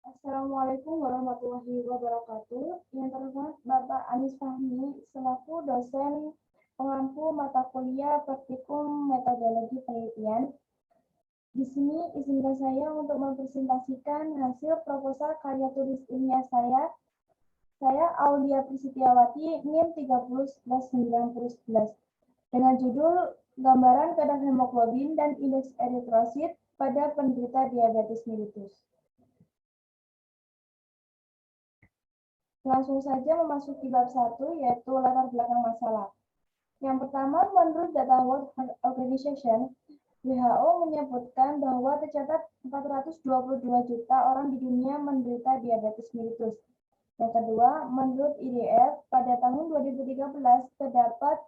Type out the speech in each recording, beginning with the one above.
Assalamualaikum warahmatullahi wabarakatuh. Yang terhormat Bapak Anis Fahmi selaku dosen pengampu mata kuliah Praktikum Metodologi Penelitian. Di sini izinkan saya untuk mempresentasikan hasil proposal karya tulis ilmiah saya. Saya Aulia Prisitiawati, NIM 30119011, dengan judul Gambaran kadar hemoglobin dan indeks eritrosit pada penderita diabetes mellitus. Langsung saja memasuki bab 1, yaitu latar belakang masalah. Yang pertama, menurut data World Health Organization, WHO menyebutkan bahwa tercatat 422 juta orang di dunia menderita diabetes mellitus. Yang kedua, menurut IDF, pada tahun 2013 terdapat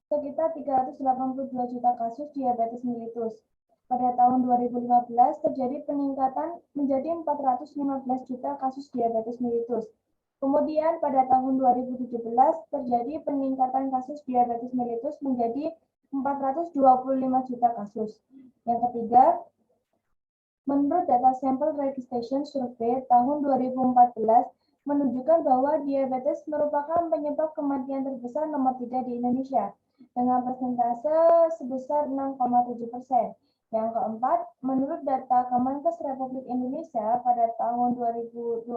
sekitar 382 juta kasus diabetes mellitus. Pada tahun 2015 terjadi peningkatan menjadi 415 juta kasus diabetes mellitus. Kemudian pada tahun 2017 terjadi peningkatan kasus diabetes mellitus menjadi 425 juta kasus. Yang ketiga, menurut data Sample Registration Survey tahun 2014 menunjukkan bahwa diabetes merupakan penyebab kematian terbesar nomor 3 di Indonesia dengan persentase sebesar 6,7%. Yang keempat, menurut data Kemenkes Republik Indonesia pada tahun 2020,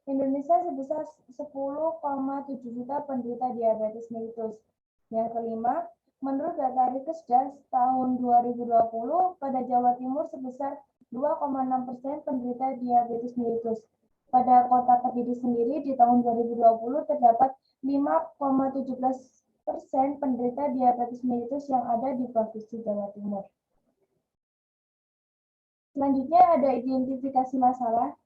Indonesia sebesar 10,7 juta penderita diabetes mellitus. Yang kelima, menurut data Rikesdas tahun 2020, pada Jawa Timur sebesar 2,6% penderita diabetes mellitus. Pada Kota Kediri sendiri di tahun 2020 terdapat 5,17% penderita diabetes mellitus yang ada di Provinsi Jawa Timur. Selanjutnya ada identifikasi masalah.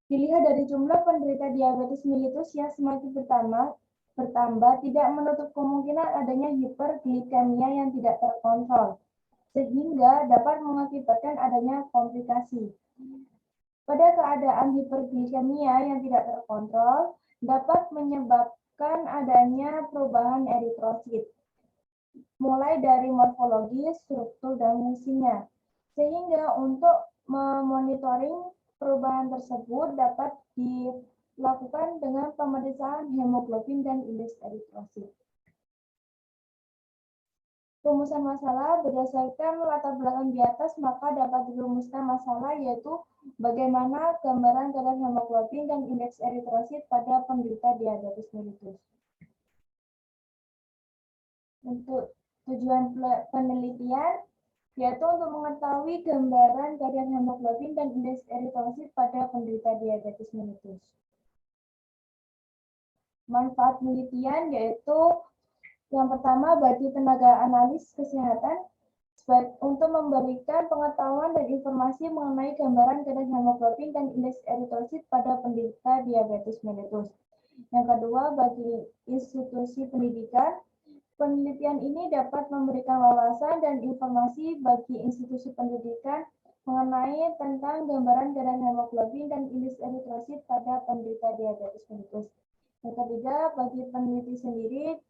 Dilihat dari jumlah penderita diabetes mellitus yang semakin bertambah tidak menutup kemungkinan adanya hiperglikemia yang tidak terkontrol, sehingga dapat mengakibatkan adanya komplikasi. Pada keadaan hiperglikemia yang tidak terkontrol, dapat menyebabkan adanya perubahan eritrosit, mulai dari morfologi, struktur, dan fungsinya. Sehingga untuk memonitoring perubahan tersebut dapat dilakukan dengan pemeriksaan hemoglobin dan indeks eritrosit. Rumusan masalah berdasarkan latar belakang di atas, maka dapat dirumuskan masalah yaitu bagaimana gambaran kadar hemoglobin dan indeks eritrosit pada penderita diabetes mellitus. Untuk tujuan penelitian yaitu untuk mengetahui gambaran kadar hemoglobin dan indeks eritrosit pada penderita diabetes mellitus. Manfaat penelitian yaitu yang pertama bagi tenaga analis kesehatan untuk memberikan pengetahuan dan informasi mengenai gambaran kadar hemoglobin dan indeks eritrosit pada penderita diabetes mellitus. Yang kedua, bagi institusi pendidikan, penelitian ini dapat memberikan wawasan dan informasi bagi institusi pendidikan mengenai tentang gambaran kadar hemoglobin dan indeks eritrosit pada penderita diabetes mellitus. Yang ketiga, bagi peneliti sendiri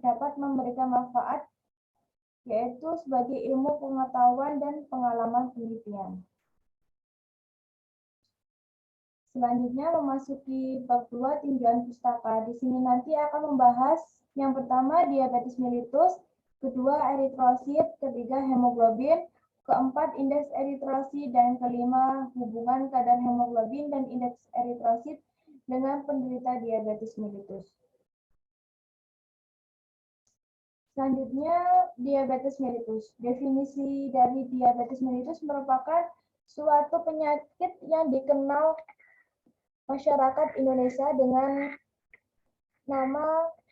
dapat memberikan manfaat yaitu sebagai ilmu pengetahuan dan pengalaman penelitian. Selanjutnya memasuki bab 2 tinjauan pustaka. Di sini nanti akan membahas yang pertama diabetes mellitus, kedua eritrosit, ketiga hemoglobin, keempat indeks eritrosit, dan kelima hubungan kadar hemoglobin dan indeks eritrosit dengan penderita diabetes mellitus. Selanjutnya, diabetes mellitus. Definisi dari diabetes mellitus merupakan suatu penyakit yang dikenal masyarakat Indonesia dengan nama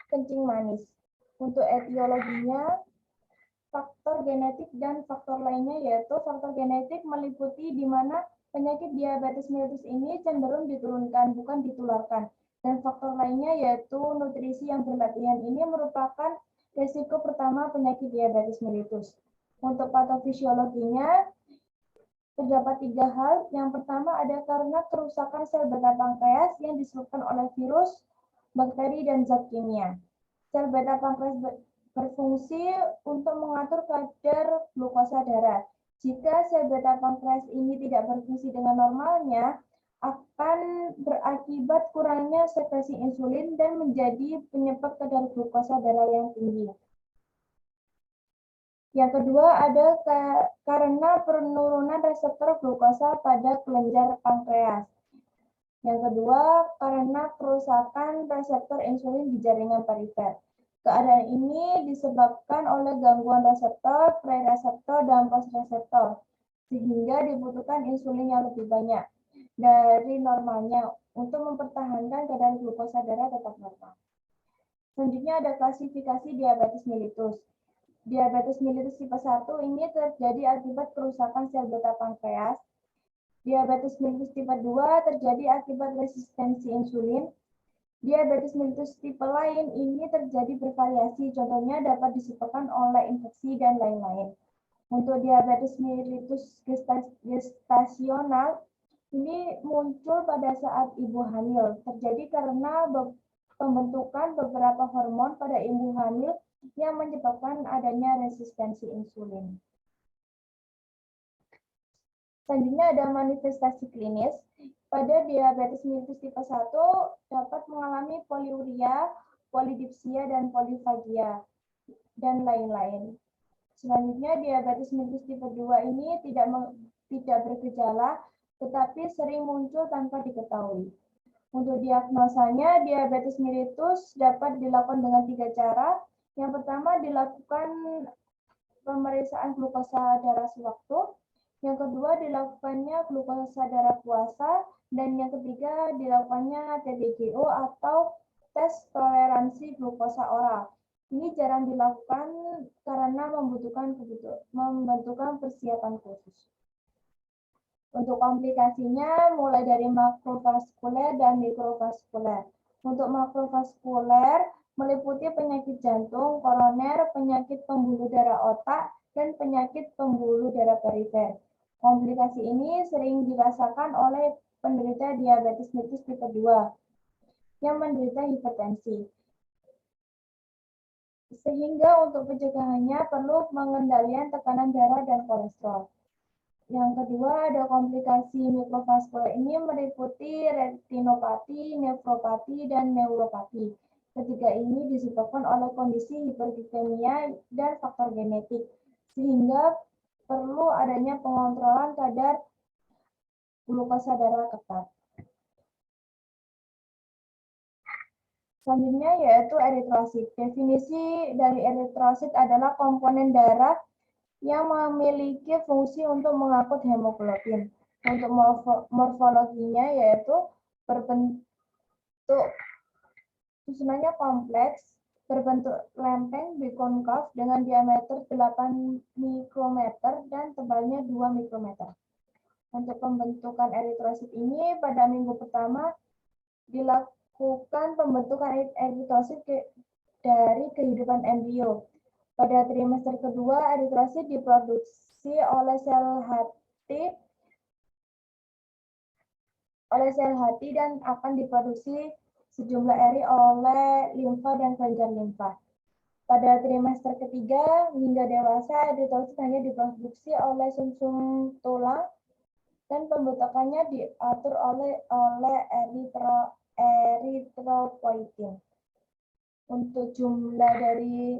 kencing manis. Untuk etiologinya, faktor genetik dan faktor lainnya yaitu faktor genetik meliputi di mana penyakit diabetes mellitus ini cenderung diturunkan, bukan ditularkan. Dan faktor lainnya yaitu nutrisi yang berlebihan ini merupakan risiko pertama penyakit diabetes mellitus. Untuk patofisiologinya, terdapat 3 hal. Yang pertama ada karena kerusakan sel beta pankreas yang disebabkan oleh virus, bakteri, dan zat kimia. Sel beta pankreas berfungsi untuk mengatur kadar glukosa darah. Jika sel beta pankreas ini tidak berfungsi dengan normalnya, akan berakibat kurangnya sekresi insulin dan menjadi penyebab kadar glukosa darah yang tinggi. Yang kedua ada karena penurunan reseptor glukosa pada kelenjar pankreas. Yang kedua karena kerusakan reseptor insulin di jaringan perifer. Keadaan ini disebabkan oleh gangguan reseptor, prereseptor, dan postreseptor, sehingga dibutuhkan insulin yang lebih banyak dari normalnya untuk mempertahankan kadar glukosa darah tetap normal. Selanjutnya ada klasifikasi diabetes mellitus. Diabetes mellitus tipe 1 ini terjadi akibat kerusakan sel beta pankreas. Diabetes mellitus tipe 2 terjadi akibat resistensi insulin. Diabetes mellitus tipe lain ini terjadi bervariasi, contohnya dapat disebabkan oleh infeksi dan lain-lain. Untuk diabetes mellitus gestasional, ini muncul pada saat ibu hamil, terjadi karena pembentukan beberapa hormon pada ibu hamil yang menyebabkan adanya resistensi insulin. Selanjutnya ada manifestasi klinis. Pada diabetes mellitus tipe 1 dapat mengalami poliuria, polidipsia, dan polifagia, dan lain-lain. Selanjutnya diabetes mellitus tipe 2 ini tidak bergejala, tetapi sering muncul tanpa diketahui. Untuk diagnosanya, diabetes mellitus dapat dilakukan dengan 3 cara. Yang pertama dilakukan pemeriksaan glukosa darah sewaktu. Yang kedua dilakukannya glukosa darah puasa, dan yang ketiga dilakukannya TDGO atau tes toleransi glukosa oral. Ini jarang dilakukan karena membutuhkan persiapan khusus. Untuk komplikasinya mulai dari makrovaskuler dan mikrovaskuler. Untuk makrovaskuler meliputi penyakit jantung, koroner, penyakit pembuluh darah otak, dan penyakit pembuluh darah perifer. Komplikasi ini sering dirasakan oleh penderita diabetes mellitus tipe 2 yang menderita hipertensi. Sehingga untuk pencegahannya perlu pengendalian tekanan darah dan kolesterol. Yang kedua ada komplikasi mikrovaskuler ini meliputi retinopati, nefropati, dan neuropati. Ketiga ini disebabkan oleh kondisi hiperglikemia dan faktor genetik, sehingga perlu adanya pengontrolan kadar glukosa darah ketat. Selanjutnya yaitu eritrosit. Definisi dari eritrosit adalah komponen darah yang memiliki fungsi untuk mengangkut hemoglobin. Untuk morfologinya yaitu berbentuk susunannya kompleks, berbentuk lempeng bikonkav dengan diameter 8 mikrometer dan tebalnya 2 mikrometer. Untuk pembentukan eritrosit ini pada minggu pertama dilakukan pembentukan eritrosit dari kehidupan embrio. Pada trimester kedua, eritrosit diproduksi oleh sel hati dan akan diproduksi sejumlah eri oleh limfa dan kelenjar limfa. Pada trimester ketiga hingga dewasa, eritrosit hanya diproduksi oleh sumsum tulang dan pembentukannya diatur oleh eritropoietin. Untuk jumlah dari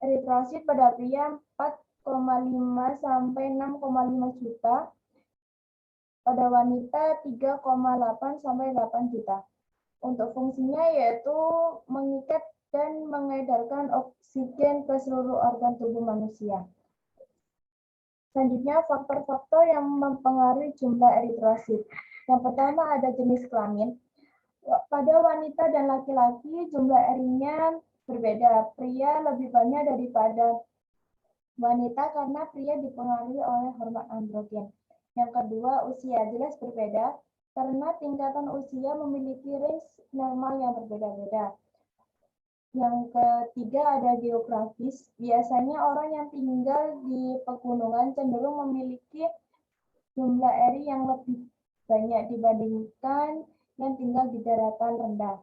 eritrosit pada pria 4,5 sampai 6,5 juta, pada wanita 3,8 sampai 8 juta. Untuk fungsinya yaitu mengikat dan mengedarkan oksigen ke seluruh organ tubuh manusia. Selanjutnya faktor-faktor yang mempengaruhi jumlah eritrosit. Yang pertama ada jenis kelamin. Pada wanita dan laki-laki jumlah erinya berbeda. Pria lebih banyak daripada wanita karena pria dipengaruhi oleh hormon androgen. Yang kedua, usia jelas berbeda karena tingkatan usia memiliki range normal yang berbeda-beda. Yang ketiga ada geografis. Biasanya orang yang tinggal di pegunungan cenderung memiliki jumlah eri yang lebih banyak dibandingkan yang tinggal di daratan rendah.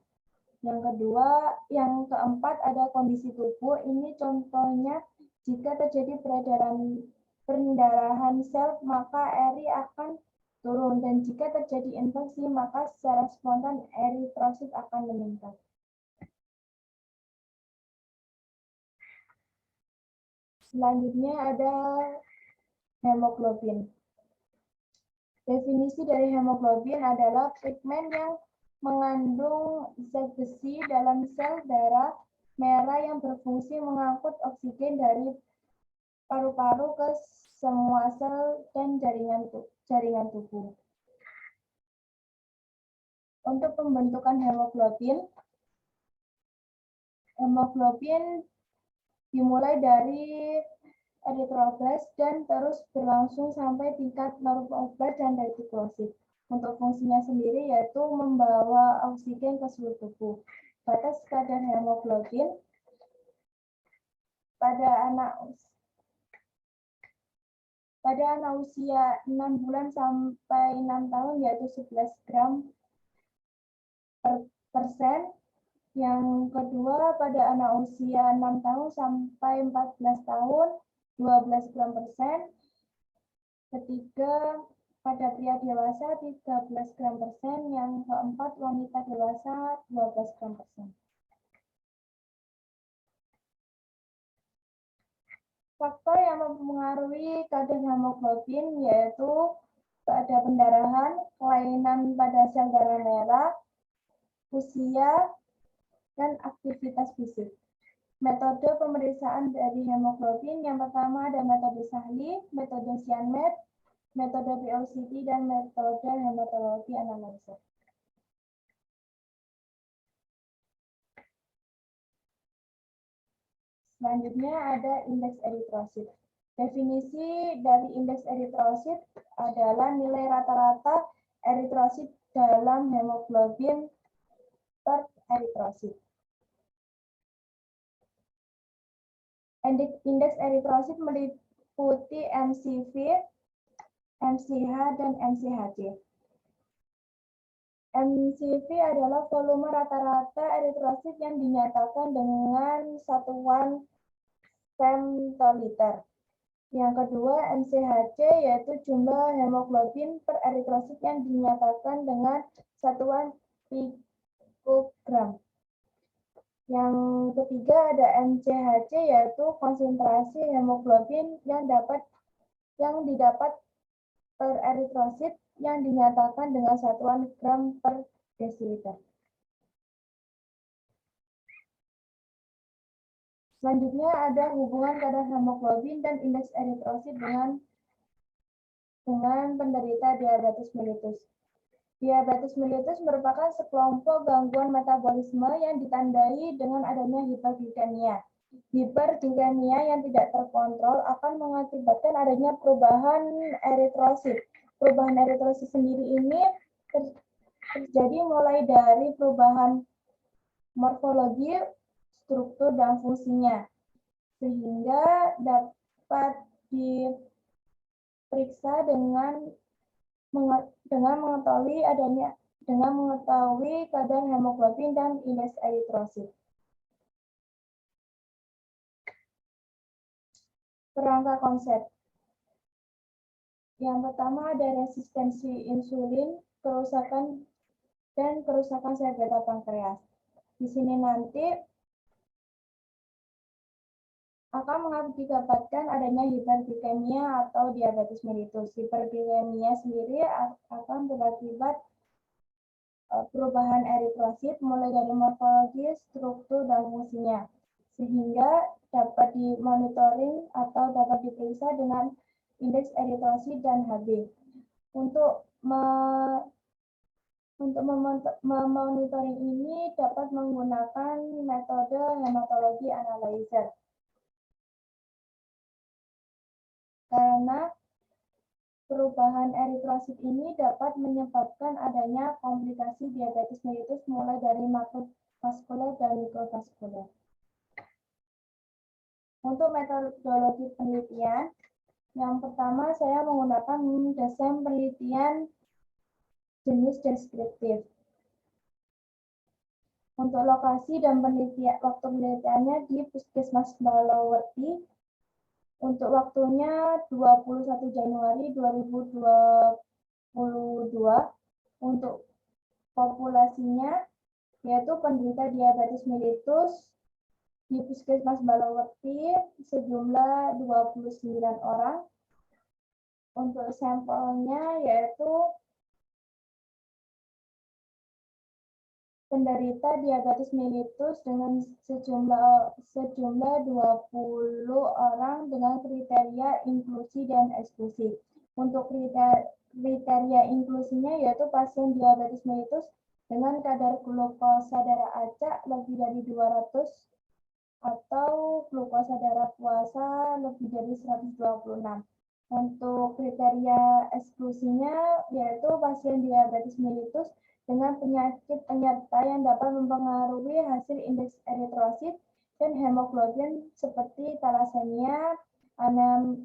Yang keempat ada kondisi tubuh. Ini contohnya jika terjadi peredaran pendarahan sel, maka eri akan turun. Dan jika terjadi infeksi, maka secara spontan eritrosit akan meningkat. Selanjutnya ada hemoglobin. Definisi dari hemoglobin adalah pigmen yang mengandung zat besi dalam sel darah merah yang berfungsi mengangkut oksigen dari paru-paru ke semua sel dan jaringan tubuh. Untuk pembentukan hemoglobin dimulai dari eritroblast dan terus berlangsung sampai tingkat normoblas dan retikulosit. Untuk fungsinya sendiri yaitu membawa oksigen ke seluruh tubuh. Batas kadar hemoglobin pada anak usia 6 bulan sampai 6 tahun yaitu 11 gram per persen. Yang kedua pada anak usia 6 tahun sampai 14 tahun 12 gram persen. Ketiga pada pria dewasa 13 gram persen. Yang keempat wanita dewasa 12 gram persen. Faktor yang mempengaruhi kadar hemoglobin yaitu pada pendarahan, kelainan pada sel darah merah, usia, dan aktivitas fisik. Metode pemeriksaan dari hemoglobin yang pertama ada metode Sahli, metode Sianmed, metode POCT, dan metode hematologi analisis. Selanjutnya ada indeks eritrosit. Definisi dari indeks eritrosit adalah nilai rata-rata eritrosit dalam hemoglobin per eritrosit. Indeks eritrosit meliputi MCV, MCH, dan MCHC. MCV adalah volume rata-rata eritrosit yang dinyatakan dengan satuan femtoliter. Yang kedua, MCHC yaitu jumlah hemoglobin per eritrosit yang dinyatakan dengan satuan pikogram. Yang ketiga ada MCHC yaitu konsentrasi hemoglobin yang didapat per eritrosit yang dinyatakan dengan satuan gram per desiliter. Selanjutnya ada hubungan kadar hemoglobin dan indeks eritrosit dengan penderita diabetes mellitus. Diabetes mellitus merupakan sekelompok gangguan metabolisme yang ditandai dengan adanya hiperglikemia. Hiperglikemia yang tidak terkontrol akan mengakibatkan adanya perubahan eritrosit. Perubahan eritrosit sendiri ini terjadi mulai dari perubahan morfologi, struktur, dan fungsinya, sehingga dapat diperiksa dengan mengetahui kadar hemoglobin dan indeks eritrosit. Kerangka konsep. Yang pertama ada resistensi insulin, kerusakan sel beta pankreas. Di sini nanti akan mengakibatkan adanya hiperglikemia atau diabetes mellitus. Hiperglikemia sendiri akan berakibat perubahan eritrosit mulai dari morfologi, struktur, dan fungsinya, sehingga dapat dimonitoring atau dapat diperiksa dengan indeks eritrosit dan HB. Untuk memonitoring ini dapat menggunakan metode hematologi analyzer. Karena perubahan eritrosit ini dapat menyebabkan adanya komplikasi diabetes mellitus mulai dari makrovaskuler dan mikrovaskuler. Untuk metodologi penelitian, yang pertama saya menggunakan desain penelitian jenis deskriptif. Untuk lokasi dan waktu penelitiannya di Puskesmas Balawerti, Untuk waktunya 21 Januari 2022. Untuk populasinya yaitu penderita diabetes mellitus di Puskesmas Balawerti sejumlah 29 orang. Untuk sampelnya yaitu penderita diabetes mellitus dengan sejumlah 20 orang dengan kriteria inklusi dan eksklusi. Untuk kriteria inklusinya yaitu pasien diabetes mellitus dengan kadar glukosa darah acak lebih dari 200 atau glukosa darah puasa lebih dari 126. Untuk kriteria eksklusinya yaitu pasien diabetes mellitus dengan penyakit penyerta yang dapat mempengaruhi hasil indeks eritrosit dan hemoglobin seperti thalassemia,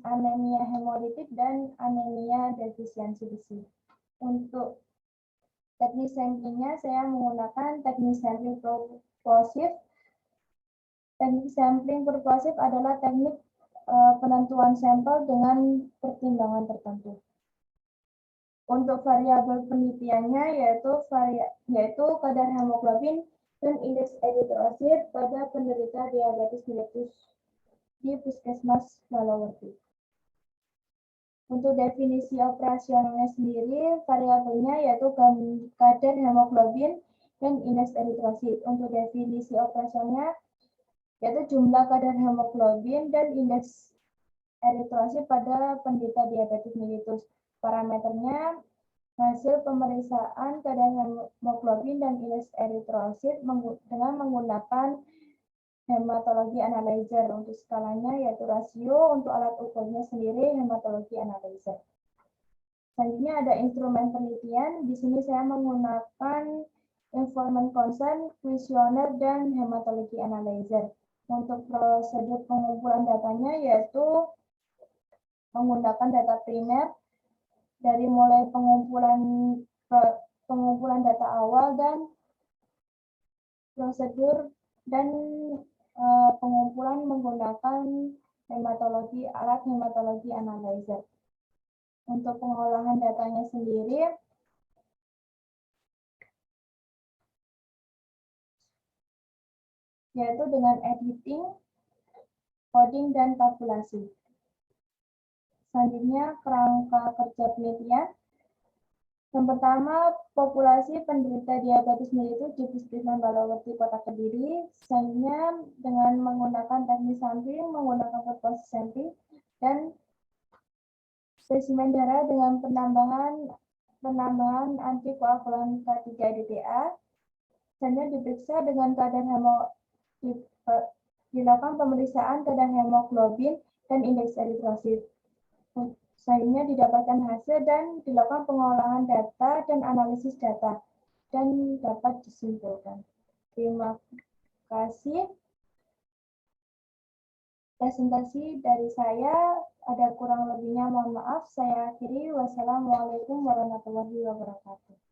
anemia hemolitik, dan anemia defisiensi besi. Untuk teknik samplingnya saya menggunakan teknik sampling purposif. Teknik sampling purposif adalah teknik penentuan sampel dengan pertimbangan tertentu. Untuk variabel penelitiannya yaitu kadar hemoglobin dan indeks eritrosit pada penderita diabetes mellitus di Puskesmas Balawerti. Untuk definisi operasionalnya sendiri, variabelnya yaitu kadar hemoglobin dan indeks eritrosit. Untuk definisi operasionalnya yaitu jumlah kadar hemoglobin dan indeks eritrosit pada penderita diabetes mellitus. Parameternya hasil pemeriksaan kadar hemoglobin dan indeks eritrosit dengan menggunakan hematologi analyzer. Untuk skalanya yaitu rasio, untuk alat ukurnya sendiri hematologi analyzer. Selanjutnya ada instrumen penelitian. Di sini saya menggunakan informant consent, kuesioner, dan hematologi analyzer. Untuk prosedur pengumpulan datanya yaitu menggunakan data primer dari mulai pengumpulan data awal dan prosedur dan pengumpulan menggunakan alat hematologi analyzer. Untuk pengolahan datanya sendiri yaitu dengan editing, coding, dan tabulasi. Selanjutnya, kerangka kerja penelitian. Yang pertama, populasi penderita diabetes mellitus di Puskesmas Balawerti, Kota Kediri. Selanjutnya, dengan menggunakan teknik sampling, menggunakan purposif sampling, dan spesimen darah dengan penambahan antikoagulan K3-DTA. Selanjutnya diperiksa dengan kadar dilakukan pemeriksaan kadar hemoglobin dan indeks eritrosit. Selanjutnya didapatkan hasil dan dilakukan pengolahan data dan analisis data dan dapat disimpulkan. Terima kasih. Presentasi dari saya, ada kurang lebihnya mohon maaf. Saya akhiri. Wassalamualaikum warahmatullahi wabarakatuh.